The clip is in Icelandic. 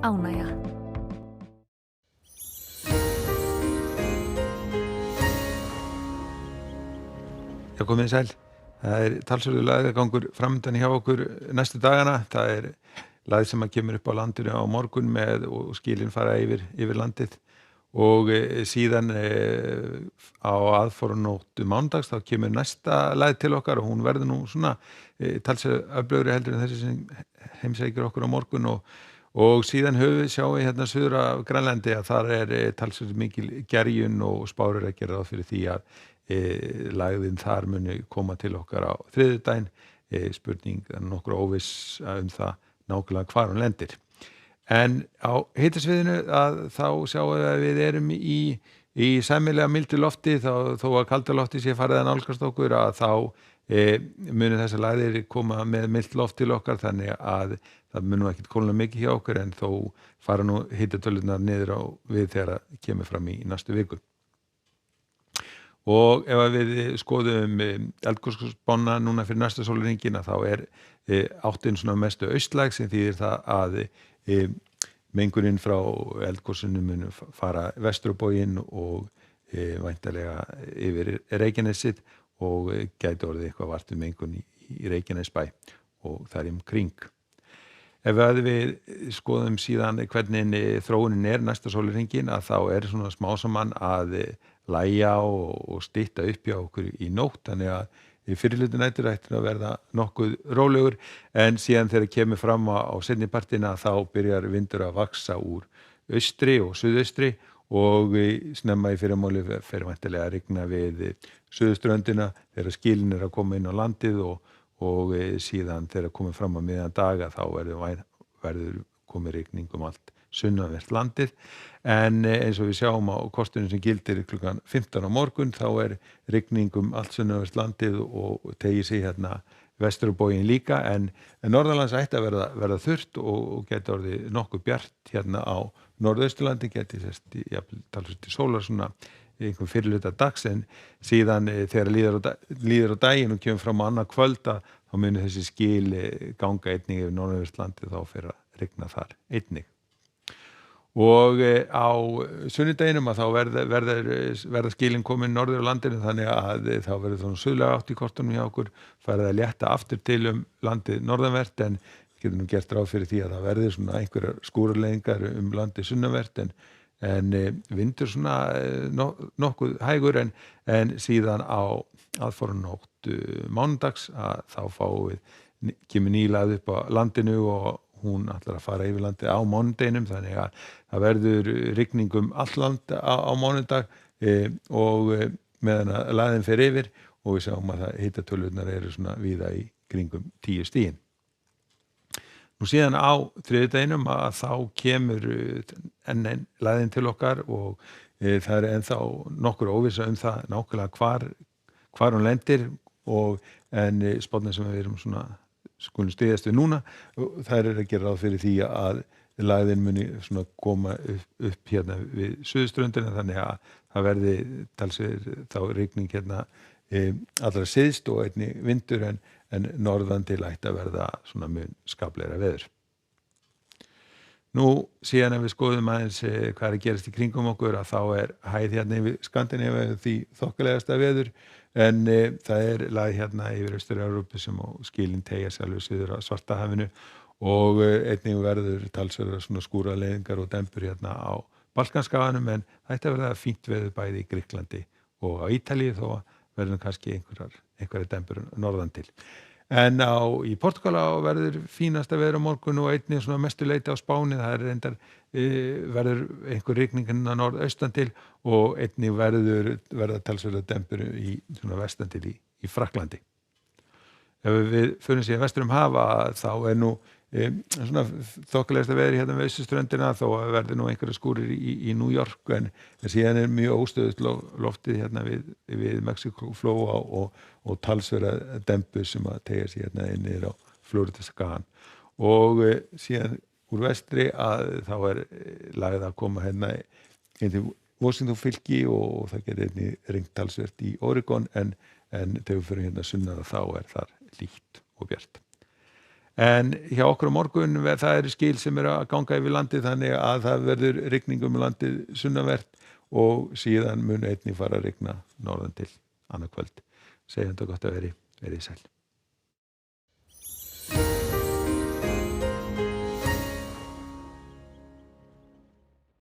ánægja. Já, komið sæl. Það talsverður lagagangur framöndan hjá okkur næstu dagana. Það lag sem að kemur upp á landinu á morgun með og skilin fara yfir landið og síðan á aðfararnótt mánudags þá kemur næsta lag til okkar og hún verður nú svona talsverð öflugri heldur en þessi sem heimsækir okkur á morgun og síðan sjáum við hérna suður af Grænlandi að þar talsverð mikil gerjun og spár að gera ráð fyrir því að lagðin þar muni koma til okkar á þriðjudaginn, spurning nokkur óviss það nákvæmlega hvar hún lendir. En á hitasviðinu að þá sjáum við að við erum í sæmilega mildu lofti þó að kalda lofti sé farið að nálgast okkur að þá muni þessar lagðir koma með milt loft til okkar þannig að það muni ekkert kólna mikið hjá okkur en þó fara nú hitatölurnar niður á við þegar það kemur fram í næstu viku. Og ef við skoðum eldgosspána núna fyrir næsta sólarhringinn þá áttin svona mestu austlæg sem þýðir það að mengunin frá eldgosinu mun fara vestur á bóginn og væntanlega yfir Reykjanesið og gæti orðið eitthvað vart mengun í Reykjanesbæ og þar kring. Ef við skoðum síðan hvernig þróunin næsta sólarhringinn að þá svona smá saman að lægja og stytta upp hjá okkur í nótt þannig að fyrri hluti nætur ættir að verða nokkuð rólegur en síðan þegar kemur fram á seinni partina þá byrjar vindur að vaxa úr austri og suðaustri og snemma í fyrramáli fer væntanlega að rigna við suðurströndina þegar skilin að koma inn á landið og síðan þegar komið fram á miðjan daga þá verður komið rigning allt sunnanvert landið en eins og við sjáum á kortinu sem gildir klukkan 15 á morgun þá rigning allt sunnanvert landið og tegir sig hérna vestur á bóginn líka en norðanlands ætti að verða þurrt og geti orðið nokkuð bjart hérna á norðausturlandi geti talsvert í sólar svona einhver fyrirluta dags en síðan þegar líður á daginn og kemur fram á annað kvölda þá muni þessi skil ganga einnig yfir norðanvert landið þá fyrir að rigna þar einnig. Og á sunnudeginum að þá verða skilin komin norður á landinu þannig að þá verður svona suðlæg átt í kortunum hjá okkur farið að létta aftur til landið norðanvert en getur nú gert ráð fyrir því að það verður svona einhverjar skúraleiðingar landið sunnanvert en vindur svona nokkuð hægur en síðan á aðfararnótt mánudags að þá kemur nýlað upp á landinu og hún ætlar að fara yfir landið á mánudeginum þannig að það verður rigning allt land á mánudag og meðan að lagðin fer yfir og við sjáum að hitatölurnar svona víða í kringum 10 stigin. Nú síðan á þriðjudeginum að þá kemur enn lagðin til okkar og það ennþá nokkur óvissa það nákvæmlega hvar hún lendir en spátna sem við erum svona skulum styðjast við núna þær að gera ráð fyrir því að lagðin muni svona koma upp hérna við suðurströndina þannig að það verði talsverð þá rigning hérna allra syðst og einnig vindur en norðan til ætti að verða svona mun skaplegra veður. Nú síðan ef við skoðum aðeins hvað gerast í kringum okkur að þá hæð hérna yfir Skandinavíu því þokkalegasta veður en það lag hérna yfir Austur-Evrópu sem á skilin teygja sig alveg suður á Svartahafinu og einnig verður talsverðar svona skúraleiðingar og dembur hérna á Balkanskaganum en það ætti að verða fínt veður bæði í Grikklandi og á Ítalíu þó verður kannski einhverjar dembur norðan til. En í Portúgal verður fínasta veður á morgun og einnig svona mestu leyti á Spáni það reyndar verður einhver rigning norðaustan til og einnig verða talsverðar dembur í svona vestan til í Frakklandi. Ef við förum sér vestur hafa þá nú svona þokkalegasta veður hérna við austurströndina þó að verði nú einhverjar skúrir í New York en síðan mjög óstöðugt loftið hérna við Mexíkóflóa og talsverða dembur sem að teygja sig hérna inn niður á Flórídaskagann og síðan úr vestri að þá lagið að koma hérna inn til Washington fylki og það getur einnig rignt talsvert í Oregon en þegar við förum hérna sunnar þá þar hlýtt og bjart. en hjá okkur á morgun það eru skil sem eru að ganga yfir landið þannig að það verður rigning landið sunnanvert og síðan mun einnig fara að rigna norðan til annað kvöld. Segjum þetta gott að veri sæl.